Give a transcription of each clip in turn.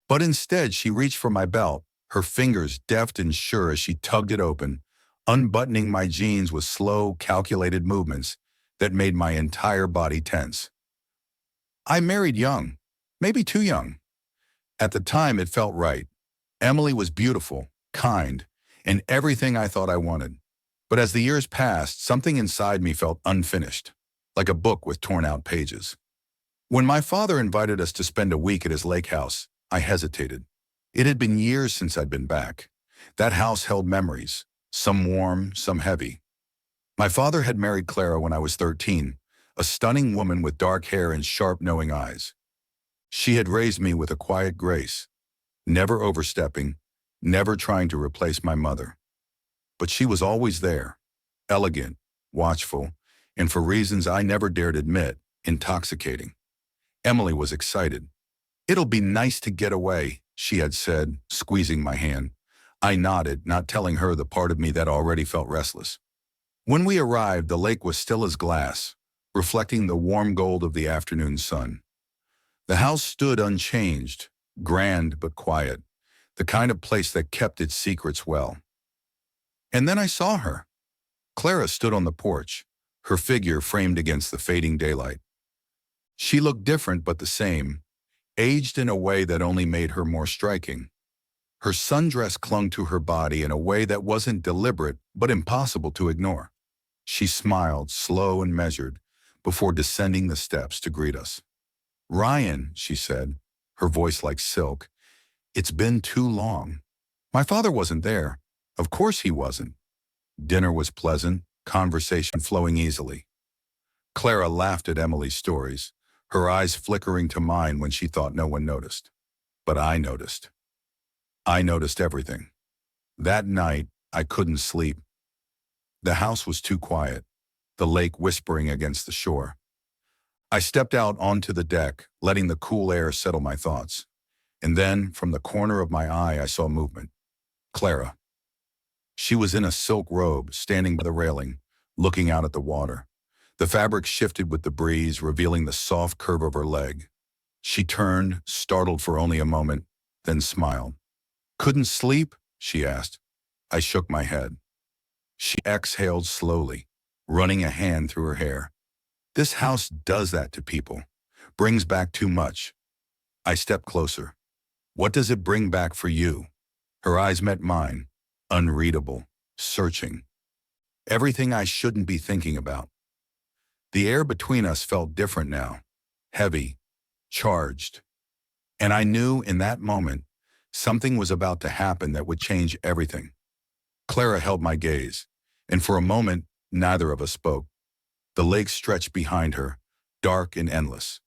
But instead, she reached for my belt, her fingers deft and sure as she tugged it open, unbuttoning my jeans with slow, calculated movements that made my entire body tense. I married young, maybe too young. At the time, it felt right. Emily was beautiful, kind, and everything I thought I wanted. But as the years passed, something inside me felt unfinished, like a book with torn-out pages. When my father invited us to spend a week at his lake house, I hesitated. It had been years since I'd been back. That house held memories, some warm, some heavy. My father had married Clara when I was 13, a stunning woman with dark hair and sharp, knowing eyes. She had raised me with a quiet grace, never overstepping, never trying to replace my mother. But she was always there, elegant, watchful, and for reasons I never dared admit, intoxicating. Emily was excited. "It'll be nice to get away," she had said, squeezing my hand. I nodded, not telling her the part of me that already felt restless. When we arrived, the lake was still as glass, reflecting the warm gold of the afternoon sun. The house stood unchanged, grand but quiet, the kind of place that kept its secrets well. And then I saw her. Clara stood on the porch, her figure framed against the fading daylight. She looked different but the same, aged in a way that only made her more striking. Her sundress clung to her body in a way that wasn't deliberate but impossible to ignore. She smiled, slow and measured, before descending the steps to greet us. "Ryan," she said, her voice like silk, "it's been too long." My father wasn't there. Of course he wasn't. Dinner was pleasant, conversation flowing easily. Clara laughed at Emily's stories, her eyes flickering to mine when she thought no one noticed. But I noticed. I noticed everything. That night, I couldn't sleep. The house was too quiet, the lake whispering against the shore. I stepped out onto the deck, letting the cool air settle my thoughts. And then, from the corner of my eye, I saw movement. Clara. She was in a silk robe, standing by the railing, looking out at the water. The fabric shifted with the breeze, revealing the soft curve of her leg. She turned, startled for only a moment, then smiled. "Couldn't sleep?" she asked. I shook my head. She exhaled slowly, running a hand through her hair. "This house does that to people, brings back too much." I stepped closer. "What does it bring back for you?" Her eyes met mine, unreadable, searching. Everything I shouldn't be thinking about. The air between us felt different now, heavy, charged. And I knew in that moment, something was about to happen that would change everything. Clara held my gaze, and for a moment, neither of us spoke. The lake stretched behind her, dark and endless.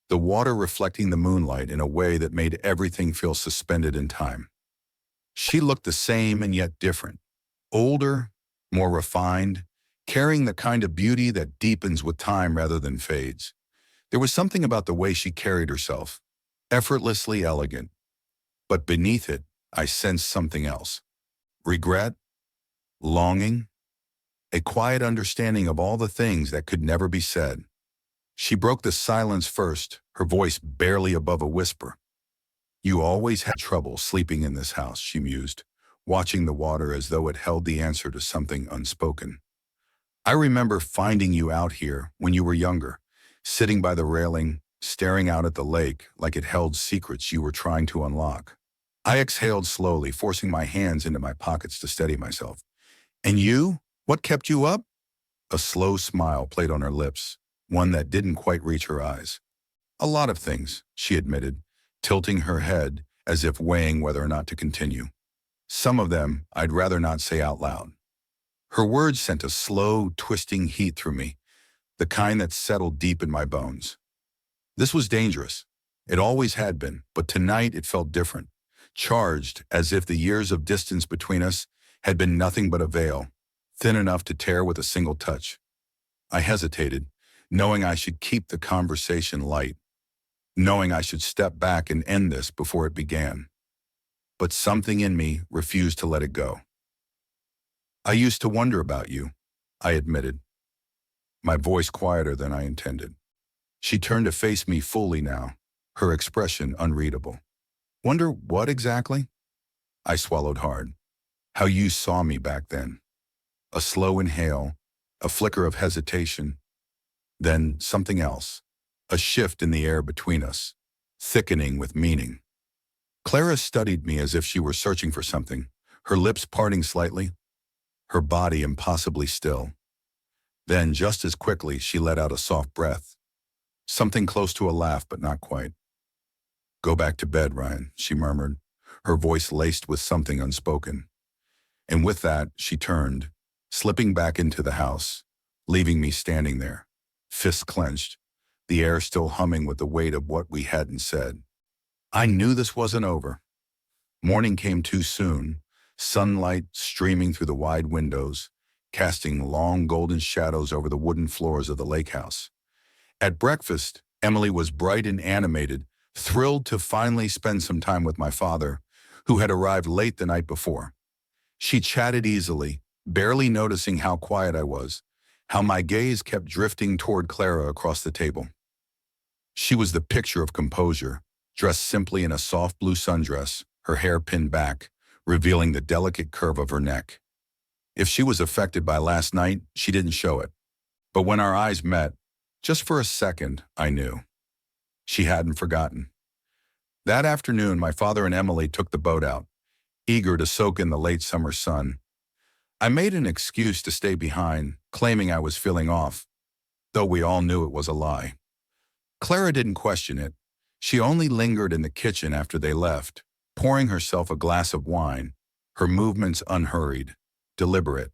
The water reflecting the moonlight in a way that made everything feel suspended in time. She looked the same and yet different. Older, more refined, carrying the kind of beauty that deepens with time rather than fades. There was something about the way she carried herself, effortlessly elegant. But beneath it, I sensed something else. Regret, longing, a quiet understanding of all the things that could never be said. She broke the silence first, her voice barely above a whisper. "You always had trouble sleeping in this house," she mused, watching the water as though it held the answer to something unspoken. "I remember finding you out here when you were younger, sitting by the railing, staring out at the lake like it held secrets you were trying to unlock." I exhaled slowly, forcing my hands into my pockets to steady myself. "And you? What kept you up?" A slow smile played on her lips, one that didn't quite reach her eyes. "A lot of things," she admitted, tilting her head as if weighing whether or not to continue. "Some of them I'd rather not say out loud." Her words sent a slow, twisting heat through me, the kind that settled deep in my bones. This was dangerous. It always had been, but tonight it felt different, charged as if the years of distance between us had been nothing but a veil, thin enough to tear with a single touch. I hesitated, knowing I should keep the conversation light, knowing I should step back and end this before it began. But something in me refused to let it go. "I used to wonder about you," I admitted, my voice quieter than I intended. She turned to face me fully now, her expression unreadable. Wonder what exactly? I swallowed hard. How you saw me back then. A slow inhale, a flicker of hesitation, then something else. A shift in the air between us, thickening with meaning. Clara studied me as if she were searching for something, her lips parting slightly, her body impossibly still. Then, just as quickly, she let out a soft breath. Something close to a laugh, but not quite. Go back to bed, Ryan, she murmured, her voice laced with something unspoken. And with that, she turned, slipping back into the house, leaving me standing there, fists clenched, the air still humming with the weight of what we hadn't said. I knew this wasn't over. Morning came too soon, sunlight streaming through the wide windows, casting long golden shadows over the wooden floors of the lake house. At breakfast, Emily was bright and animated, thrilled to finally spend some time with my father, who had arrived late the night before. She chatted easily, barely noticing how quiet I was, how my gaze kept drifting toward Clara across the table. She was the picture of composure, dressed simply in a soft blue sundress, her hair pinned back, revealing the delicate curve of her neck. If she was affected by last night, she didn't show it. But when our eyes met, just for a second, I knew. She hadn't forgotten. That afternoon, my father and Emily took the boat out, eager to soak in the late summer sun. I made an excuse to stay behind, claiming I was feeling off, though we all knew it was a lie. Clara didn't question it. She only lingered in the kitchen after they left, pouring herself a glass of wine, her movements unhurried, deliberate.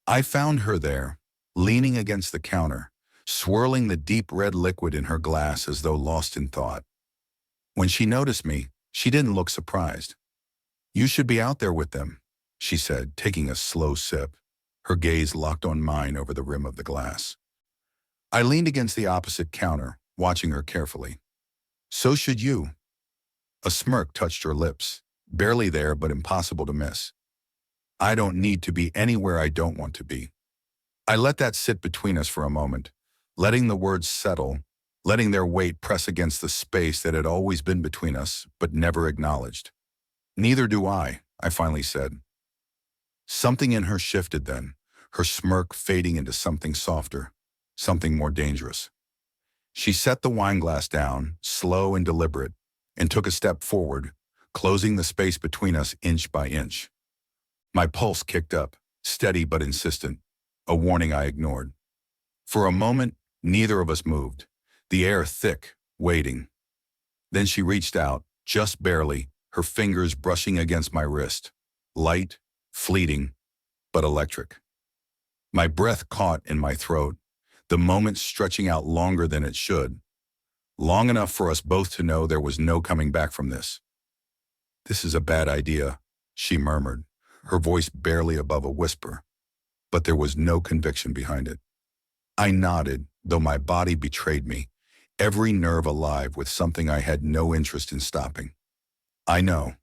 I found her there, leaning against the counter, swirling the deep red liquid in her glass as though lost in thought. When she noticed me, she didn't look surprised. You should be out there with them, she said, taking a slow sip, her gaze locked on mine over the rim of the glass. I leaned against the opposite counter, watching her carefully. So should you. A smirk touched her lips, barely there but impossible to miss. I don't need to be anywhere I don't want to be. I let that sit between us for a moment, letting the words settle, letting their weight press against the space that had always been between us, but never acknowledged. Neither do I finally said. Something in her shifted then, her smirk fading into something softer, something more dangerous. She set the wineglass down, slow and deliberate, and took a step forward, closing the space between us inch by inch. My pulse kicked up, steady but insistent, a warning I ignored. For a moment, neither of us moved, the air thick, waiting. Then she reached out, just barely, her fingers brushing against my wrist, light, fleeting, but electric. My breath caught in my throat, the moment stretching out longer than it should, long enough for us both to know there was no coming back from this. This is a bad idea, she murmured, her voice barely above a whisper, but there was no conviction behind it. I nodded, though my body betrayed me, every nerve alive with something I had no interest in stopping. I know.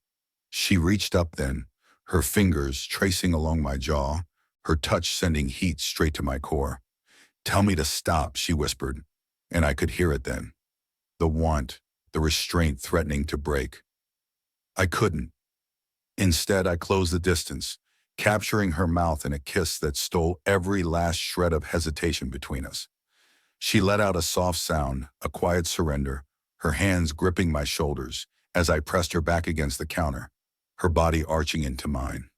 She reached up then, her fingers tracing along my jaw, her touch sending heat straight to my core. Tell me to stop, she whispered, and I could hear it then. The want, the restraint threatening to break. I couldn't. Instead, I closed the distance, capturing her mouth in a kiss that stole every last shred of hesitation between us. She let out a soft sound, a quiet surrender, her hands gripping my shoulders as I pressed her back against the counter, her body arching into mine.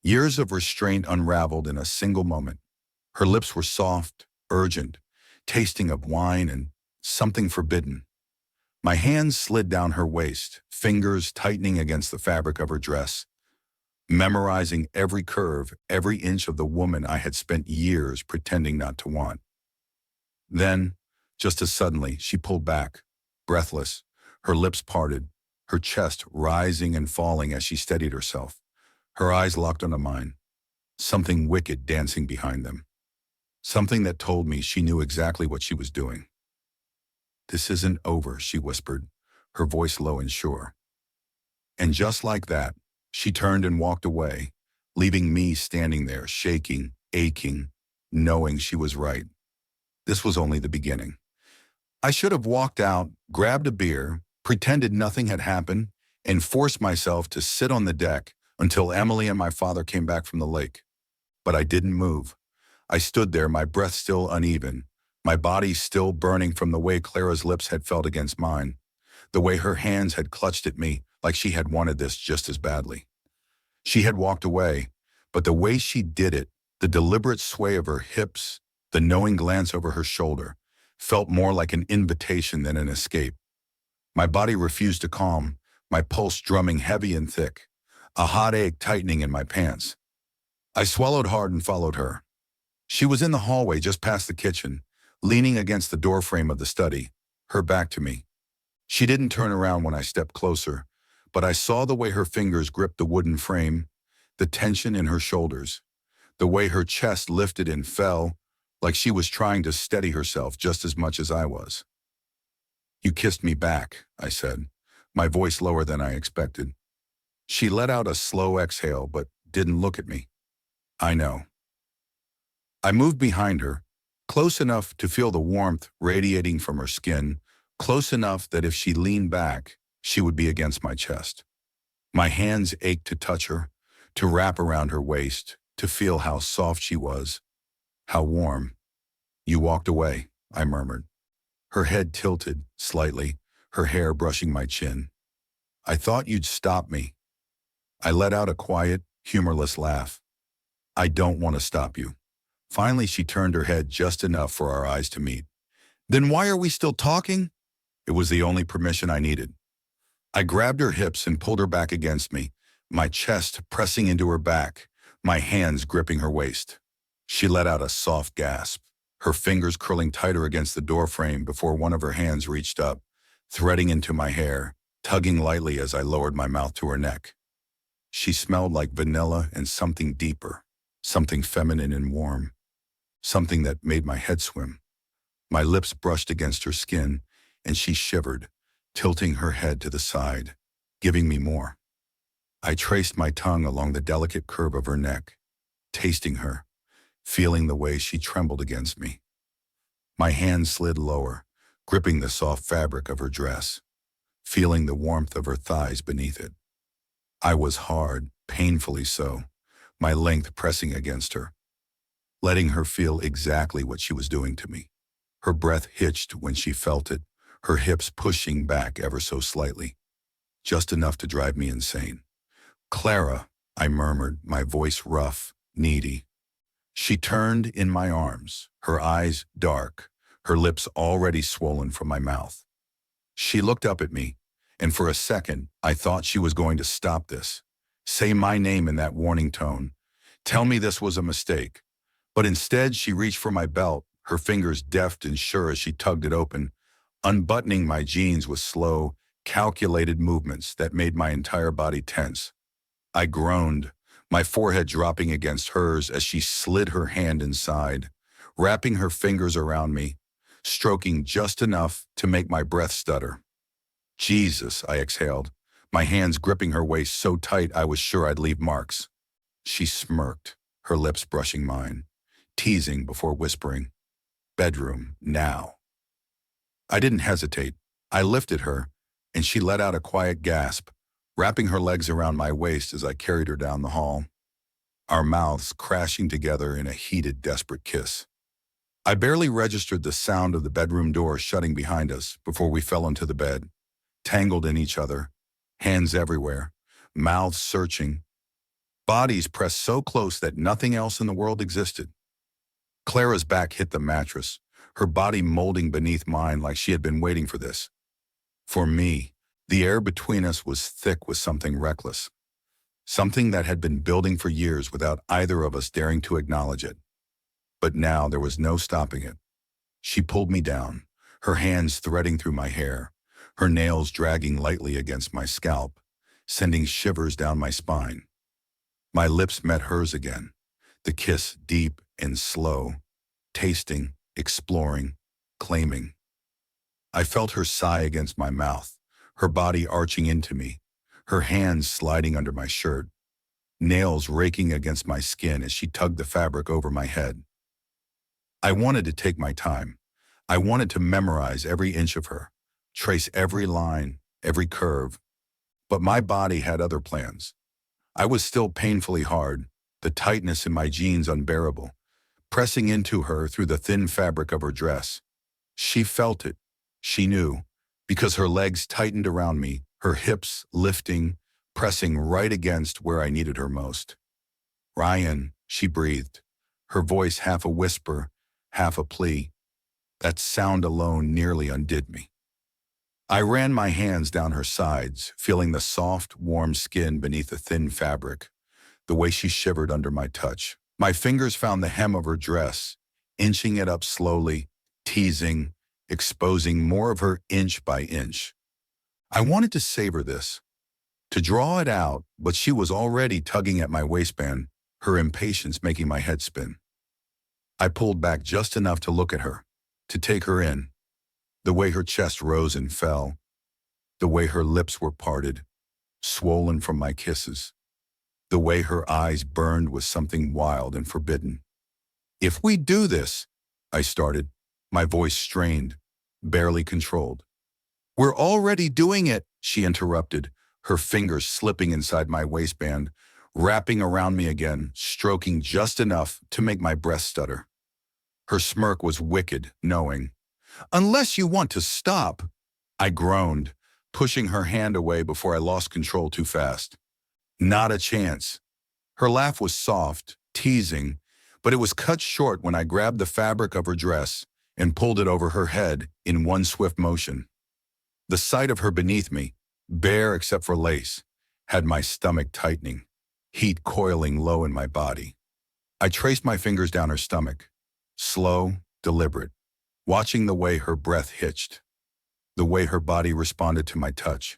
Years of restraint unraveled in a single moment. Her lips were soft, urgent, tasting of wine and something forbidden. My hands slid down her waist, fingers tightening against the fabric of her dress, memorizing every curve, every inch of the woman I had spent years pretending not to want. Then, just as suddenly, she pulled back, breathless, her lips parted, her chest rising and falling as she steadied herself, her eyes locked onto mine, something wicked dancing behind them, something that told me she knew exactly what she was doing. This isn't over, she whispered, her voice low and sure. And just like that, she turned and walked away, leaving me standing there, shaking, aching, knowing she was right. This was only the beginning. I should have walked out, grabbed a beer, pretended nothing had happened, and forced myself to sit on the deck until Emily and my father came back from the lake. But I didn't move. I stood there, my breath still uneven, my body still burning from the way Clara's lips had felt against mine, the way her hands had clutched at me like she had wanted this just as badly. She had walked away, but the way she did it, the deliberate sway of her hips, the knowing glance over her shoulder, felt more like an invitation than an escape. My body refused to calm, my pulse drumming heavy and thick, a hot ache tightening in my pants. I swallowed hard and followed her. She was in the hallway just past the kitchen, leaning against the doorframe of the study, her back to me. She didn't turn around when I stepped closer, but I saw the way her fingers gripped the wooden frame, the tension in her shoulders, the way her chest lifted and fell, like she was trying to steady herself just as much as I was. "You kissed me back," I said, my voice lower than I expected. She let out a slow exhale but didn't look at me. "I know." I moved behind her, close enough to feel the warmth radiating from her skin, close enough that if she leaned back, she would be against my chest. My hands ached to touch her, to wrap around her waist, to feel how soft she was, how warm. "You walked away," I murmured. Her head tilted slightly, her hair brushing my chin. "I thought you'd stop me." I let out a quiet, humorless laugh. "I don't want to stop you." Finally, she turned her head just enough for our eyes to meet. "Then why are we still talking?" It was the only permission I needed. I grabbed her hips and pulled her back against me, my chest pressing into her back, my hands gripping her waist. She let out a soft gasp, her fingers curling tighter against the doorframe before one of her hands reached up, threading into my hair, tugging lightly as I lowered my mouth to her neck. She smelled like vanilla and something deeper, something feminine and warm, something that made my head swim. My lips brushed against her skin, and she shivered, tilting her head to the side, giving me more. I traced my tongue along the delicate curve of her neck, tasting her, feeling the way she trembled against me. My hand slid lower, gripping the soft fabric of her dress, feeling the warmth of her thighs beneath it. I was hard, painfully so, my length pressing against her, letting her feel exactly what she was doing to me. Her breath hitched when she felt it, her hips pushing back ever so slightly, just enough to drive me insane. "Clara," I murmured, my voice rough, needy. She turned in my arms, her eyes dark, her lips already swollen from my mouth. She looked up at me, and for a second, I thought she was going to stop this, say my name in that warning tone, tell me this was a mistake. But instead, she reached for my belt, her fingers deft and sure as she tugged it open, unbuttoning my jeans with slow, calculated movements that made my entire body tense. I groaned, my forehead dropping against hers as she slid her hand inside, wrapping her fingers around me, stroking just enough to make my breath stutter. "Jesus," I exhaled, my hands gripping her waist so tight I was sure I'd leave marks. She smirked, her lips brushing mine, teasing before whispering, "Bedroom, now." I didn't hesitate. I lifted her, and she let out a quiet gasp, wrapping her legs around my waist as I carried her down the hall, our mouths crashing together in a heated, desperate kiss. I barely registered the sound of the bedroom door shutting behind us before we fell into the bed, tangled in each other, hands everywhere, mouths searching, bodies pressed so close that nothing else in the world existed. Clara's back hit the mattress, her body molding beneath mine like she had been waiting for this. For me, the air between us was thick with something reckless, something that had been building for years without either of us daring to acknowledge it. But now there was no stopping it. She pulled me down, her hands threading through my hair, her nails dragging lightly against my scalp, sending shivers down my spine. My lips met hers again, the kiss deep and slow, tasting, exploring, claiming. I felt her sigh against my mouth, her body arching into me, her hands sliding under my shirt, nails raking against my skin as she tugged the fabric over my head. I wanted to take my time. I wanted to memorize every inch of her, trace every line, every curve. But my body had other plans. I was still painfully hard, the tightness in my jeans unbearable, pressing into her through the thin fabric of her dress. She felt it. She knew, because her legs tightened around me, her hips lifting, pressing right against where I needed her most. "Ryan," she breathed, her voice half a whisper, half a plea. That sound alone nearly undid me. I ran my hands down her sides, feeling the soft, warm skin beneath the thin fabric, the way she shivered under my touch. My fingers found the hem of her dress, inching it up slowly, teasing, exposing more of her inch by inch. I wanted to savor this, to draw it out, but she was already tugging at my waistband, her impatience making my head spin. I pulled back just enough to look at her, to take her in, the way her chest rose and fell, the way her lips were parted, swollen from my kisses, the way her eyes burned with something wild and forbidden. "If we do this," I started, my voice strained, barely controlled. "We're already doing it," she interrupted, her fingers slipping inside my waistband, wrapping around me again, stroking just enough to make my breath stutter. Her smirk was wicked, knowing. "Unless you want to stop," I groaned, pushing her hand away before I lost control too fast. "Not a chance." Her laugh was soft, teasing, but it was cut short when I grabbed the fabric of her dress and pulled it over her head in one swift motion. The sight of her beneath me, bare except for lace, had my stomach tightening, heat coiling low in my body. I traced my fingers down her stomach, slow, deliberate, watching the way her breath hitched, the way her body responded to my touch.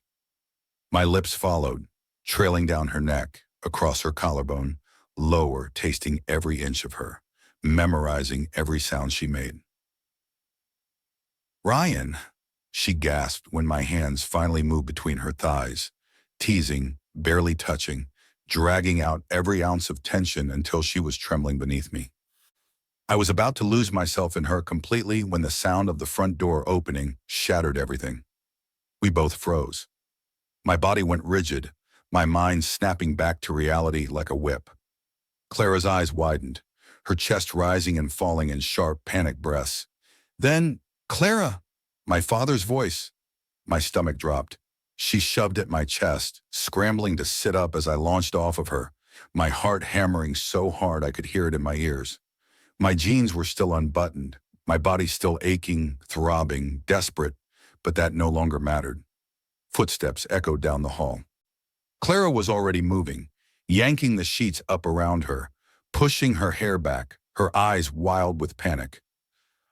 My lips followed, trailing down her neck, across her collarbone, lower, tasting every inch of her, memorizing every sound she made. "Ryan," she gasped when my hands finally moved between her thighs, teasing, barely touching, dragging out every ounce of tension until she was trembling beneath me. I was about to lose myself in her completely when the sound of the front door opening shattered everything. We both froze. My body went rigid, my mind snapping back to reality like a whip. Clara's eyes widened, her chest rising and falling in sharp, panicked breaths. Then, "Clara!" My father's voice. My stomach dropped. She shoved at my chest, scrambling to sit up as I launched off of her, my heart hammering so hard I could hear it in my ears. My jeans were still unbuttoned, my body still aching, throbbing, desperate, but that no longer mattered. Footsteps echoed down the hall. Clara was already moving, yanking the sheets up around her, pushing her hair back, her eyes wild with panic.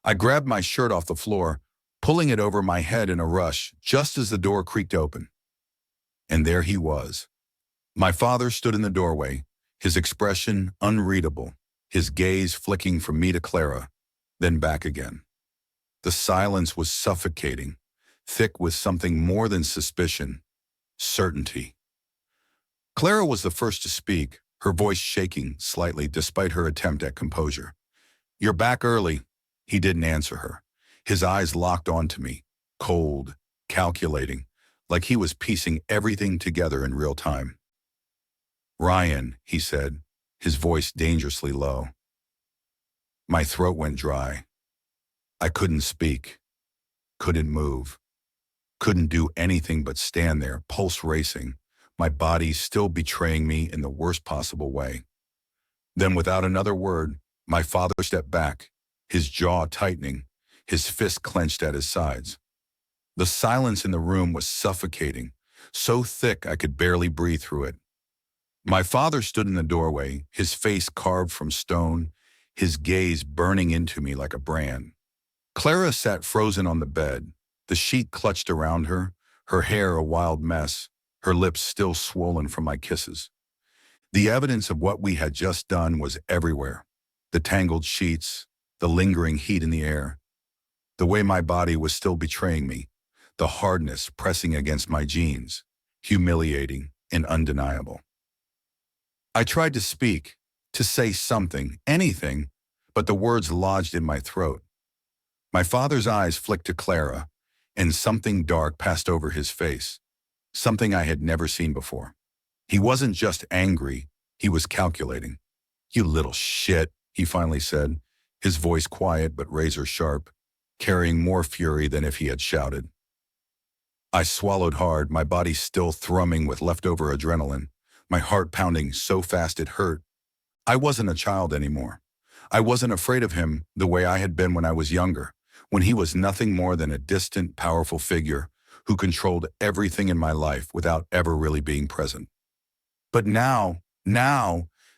I grabbed my shirt off the floor, pulling it over my head in a rush, just as the door creaked open. And there he was. My father stood in the doorway, his expression unreadable, his gaze flicking from me to Clara, then back again. The silence was suffocating, thick with something more than suspicion, certainty. Clara was the first to speak, her voice shaking slightly despite her attempt at composure. "You're back early." He didn't answer her. His eyes locked onto me, cold, calculating, like he was piecing everything together in real time. "Ryan," he said, his voice dangerously low. My throat went dry. I couldn't speak, couldn't move, couldn't do anything but stand there, pulse racing, my body still betraying me in the worst possible way. Then without another word, my father stepped back, his jaw tightening, his fist clenched at his sides. The silence in the room was suffocating, so thick I could barely breathe through it. My father stood in the doorway, his face carved from stone, his gaze burning into me like a brand. Clara sat frozen on the bed, the sheet clutched around her hair a wild mess, her lips still swollen from my kisses. The evidence of what we had just done was everywhere. The tangled sheets, the lingering heat in the air, the way my body was still betraying me, the hardness pressing against my jeans, humiliating and undeniable. I tried to speak, to say something, anything, but the words lodged in my throat. My father's eyes flicked to Clara, and something dark passed over his face, something I had never seen before. He wasn't just angry, he was calculating. "You little shit," he finally said, his voice quiet but razor sharp, carrying more fury than if he had shouted. I swallowed hard, my body still thrumming with leftover adrenaline, my heart pounding so fast it hurt. I wasn't a child anymore. I wasn't afraid of him the way I had been when I was younger, when he was nothing more than a distant, powerful figure who controlled everything in my life without ever really being present. But now,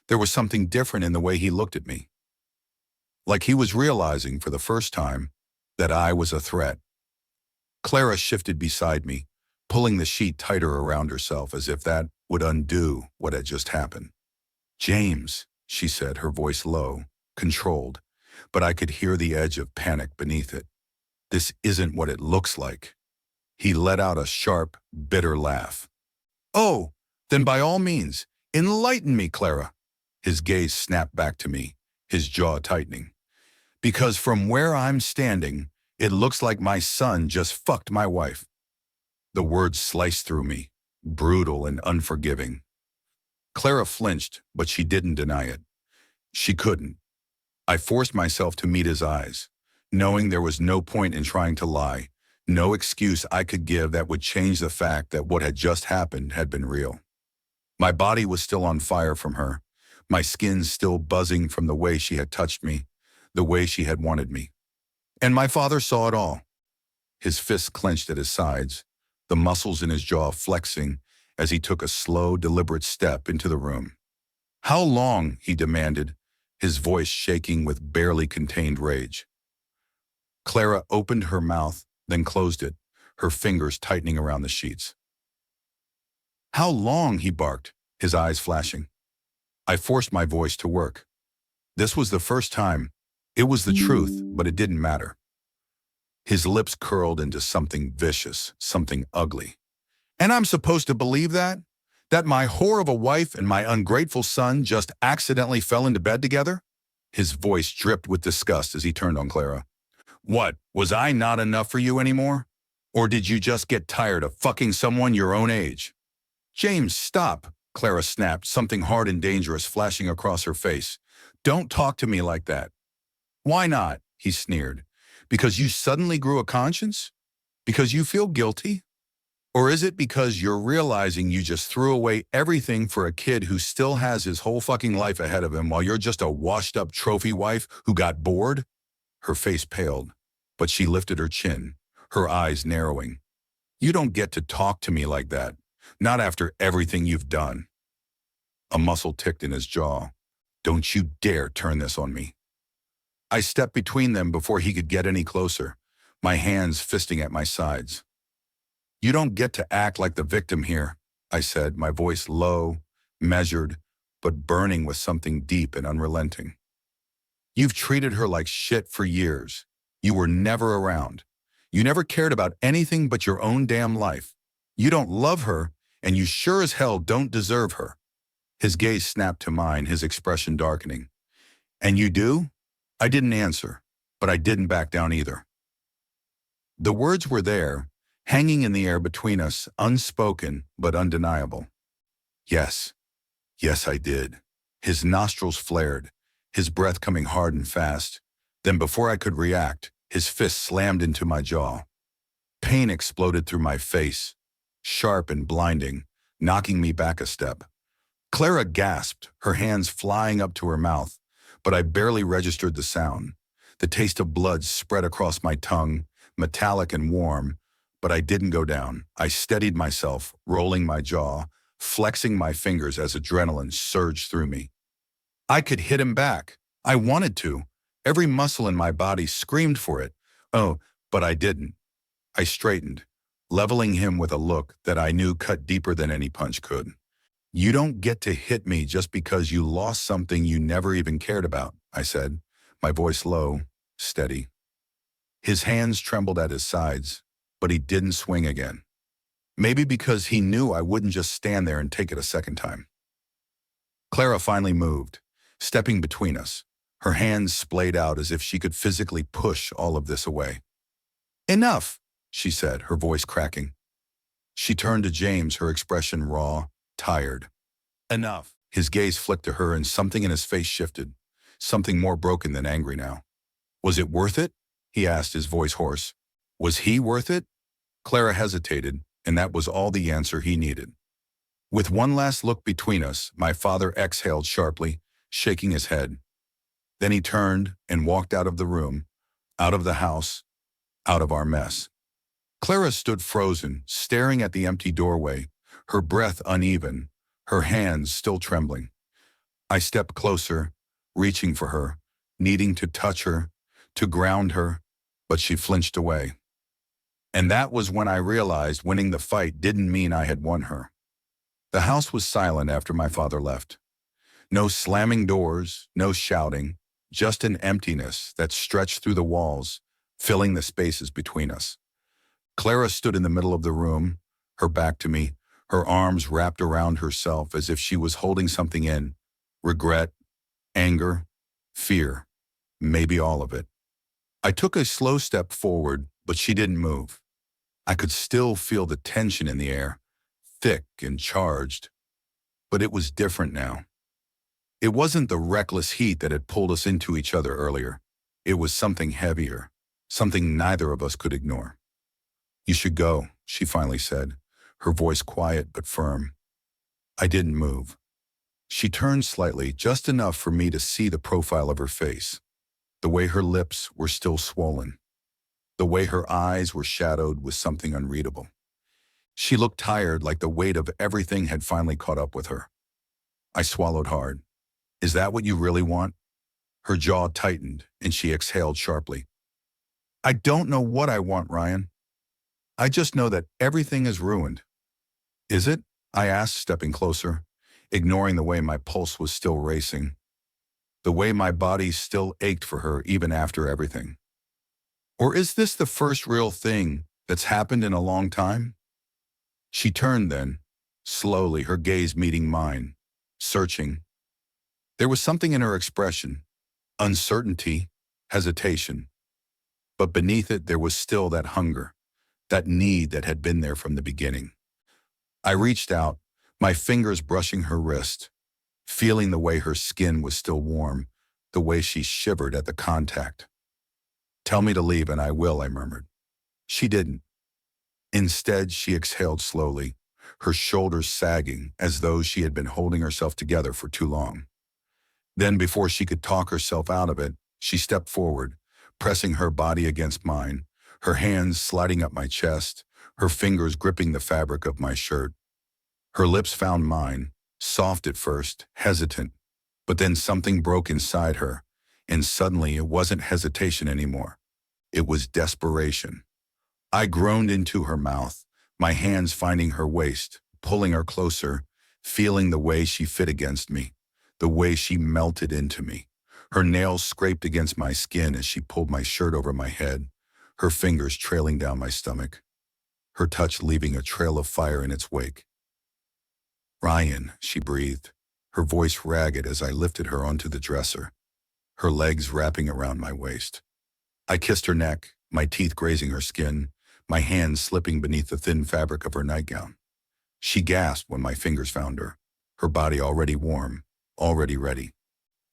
there was something different in the way he looked at me. Like he was realizing for the first time that I was a threat. Clara shifted beside me, pulling the sheet tighter around herself as if that would undo what had just happened. "James," she said, her voice low, controlled, but I could hear the edge of panic beneath it. "This isn't what it looks like." He let out a sharp, bitter laugh. "Oh, then by all means, enlighten me, Clara." His gaze snapped back to me, his jaw tightening. "Because from where I'm standing, it looks like my son just fucked my wife." The words sliced through me, brutal and unforgiving. Clara flinched, but she didn't deny it. She couldn't. I forced myself to meet his eyes, knowing there was no point in trying to lie, no excuse I could give that would change the fact that what had just happened had been real. My body was still on fire from her, my skin still buzzing from the way she had touched me, the way she had wanted me. And my father saw it all. His fists clenched at his sides, the muscles in his jaw flexing as he took a slow, deliberate step into the room. "How long?" he demanded, his voice shaking with barely contained rage. Clara opened her mouth, then closed it, her fingers tightening around the sheets. "How long?" he barked, his eyes flashing. I forced my voice to work. This was the first time. It was the truth, but it didn't matter. His lips curled into something vicious, something ugly. "And I'm supposed to believe that? That my whore of a wife and my ungrateful son just accidentally fell into bed together?" His voice dripped with disgust as he turned on Clara. "What, was I not enough for you anymore? Or did you just get tired of fucking someone your own age?" "James, stop," Clara snapped, something hard and dangerous flashing across her face. "Don't talk to me like that." "Why not?" he sneered. "Because you suddenly grew a conscience? Because you feel guilty? Or is it because you're realizing you just threw away everything for a kid who still has his whole fucking life ahead of him while you're just a washed-up trophy wife who got bored?" Her face paled, but she lifted her chin, her eyes narrowing. "You don't get to talk to me like that, not after everything you've done." A muscle ticked in his jaw. "Don't you dare turn this on me." I stepped between them before he could get any closer, my hands fisting at my sides. "You don't get to act like the victim here," I said, my voice low, measured, but burning with something deep and unrelenting. "You've treated her like shit for years. You were never around. You never cared about anything but your own damn life. You don't love her, and you sure as hell don't deserve her." His gaze snapped to mine, his expression darkening. "And you do?" I didn't answer, but I didn't back down either. The words were there, hanging in the air between us, unspoken but undeniable. Yes, yes, I did. His nostrils flared, his breath coming hard and fast. Then before I could react, his fist slammed into my jaw. Pain exploded through my face, sharp and blinding, knocking me back a step. Clara gasped, her hands flying up to her mouth, but I barely registered the sound. The taste of blood spread across my tongue, metallic and warm, but I didn't go down. I steadied myself, rolling my jaw, flexing my fingers as adrenaline surged through me. I could hit him back. I wanted to. Every muscle in my body screamed for it. Oh, but I didn't. I straightened, leveling him with a look that I knew cut deeper than any punch could. "You don't get to hit me just because you lost something you never even cared about," I said, my voice low, steady. His hands trembled at his sides, but he didn't swing again. Maybe because he knew I wouldn't just stand there and take it a second time. Clara finally moved, stepping between us, her hands splayed out as if she could physically push all of this away. "Enough," she said, her voice cracking. She turned to James, her expression raw, tired. Enough. His gaze flicked to her and something in his face shifted. Something more broken than angry now. Was it worth it? He asked, his voice hoarse. Was he worth it? Clara hesitated, and that was all the answer he needed. With one last look between us, my father exhaled sharply, shaking his head. Then he turned and walked out of the room, out of the house, out of our mess. Clara stood frozen, staring at the empty doorway, her breath uneven, her hands still trembling. I stepped closer, reaching for her, needing to touch her, to ground her, but she flinched away. And that was when I realized winning the fight didn't mean I had won her. The house was silent after my father left. No slamming doors, no shouting, just an emptiness that stretched through the walls, filling the spaces between us. Clara stood in the middle of the room, her back to me, her arms wrapped around herself as if she was holding something in. Regret, anger, fear, maybe all of it. I took a slow step forward, but she didn't move. I could still feel the tension in the air, thick and charged. But it was different now. It wasn't the reckless heat that had pulled us into each other earlier. It was something heavier, something neither of us could ignore. You should go, she finally said, her voice quiet but firm. I didn't move. She turned slightly, just enough for me to see the profile of her face, the way her lips were still swollen, the way her eyes were shadowed with something unreadable. She looked tired, like the weight of everything had finally caught up with her. I swallowed hard. Is that what you really want? Her jaw tightened, and she exhaled sharply. I don't know what I want, Ryan. I just know that everything is ruined. Is it? I asked, stepping closer, ignoring the way my pulse was still racing, the way my body still ached for her even after everything. Or is this the first real thing that's happened in a long time? She turned then, slowly, her gaze meeting mine, searching. There was something in her expression, uncertainty, hesitation. But beneath it, there was still that hunger, that need that had been there from the beginning. I reached out, my fingers brushing her wrist, feeling the way her skin was still warm, the way she shivered at the contact. Tell me to leave and I will, I murmured. She didn't. Instead, she exhaled slowly, her shoulders sagging as though she had been holding herself together for too long. Then, before she could talk herself out of it, she stepped forward, pressing her body against mine, her hands sliding up my chest, her fingers gripping the fabric of my shirt. Her lips found mine, soft at first, hesitant, but then something broke inside her, and suddenly it wasn't hesitation anymore. It was desperation. I groaned into her mouth, my hands finding her waist, pulling her closer, feeling the way she fit against me, the way she melted into me. Her nails scraped against my skin as she pulled my shirt over my head, her fingers trailing down my stomach, her touch leaving a trail of fire in its wake. Ryan, she breathed, her voice ragged as I lifted her onto the dresser, her legs wrapping around my waist. I kissed her neck, my teeth grazing her skin, my hands slipping beneath the thin fabric of her nightgown. She gasped when my fingers found her body already warm, already ready.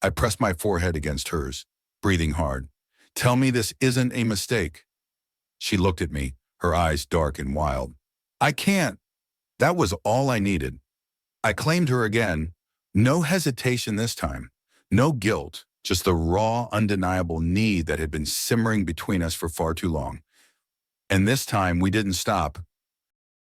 I pressed my forehead against hers, breathing hard. Tell me this isn't a mistake. She looked at me, her eyes dark and wild. I can't. That was all I needed. I claimed her again. No hesitation this time. No guilt, just the raw, undeniable need that had been simmering between us for far too long. And this time we didn't stop.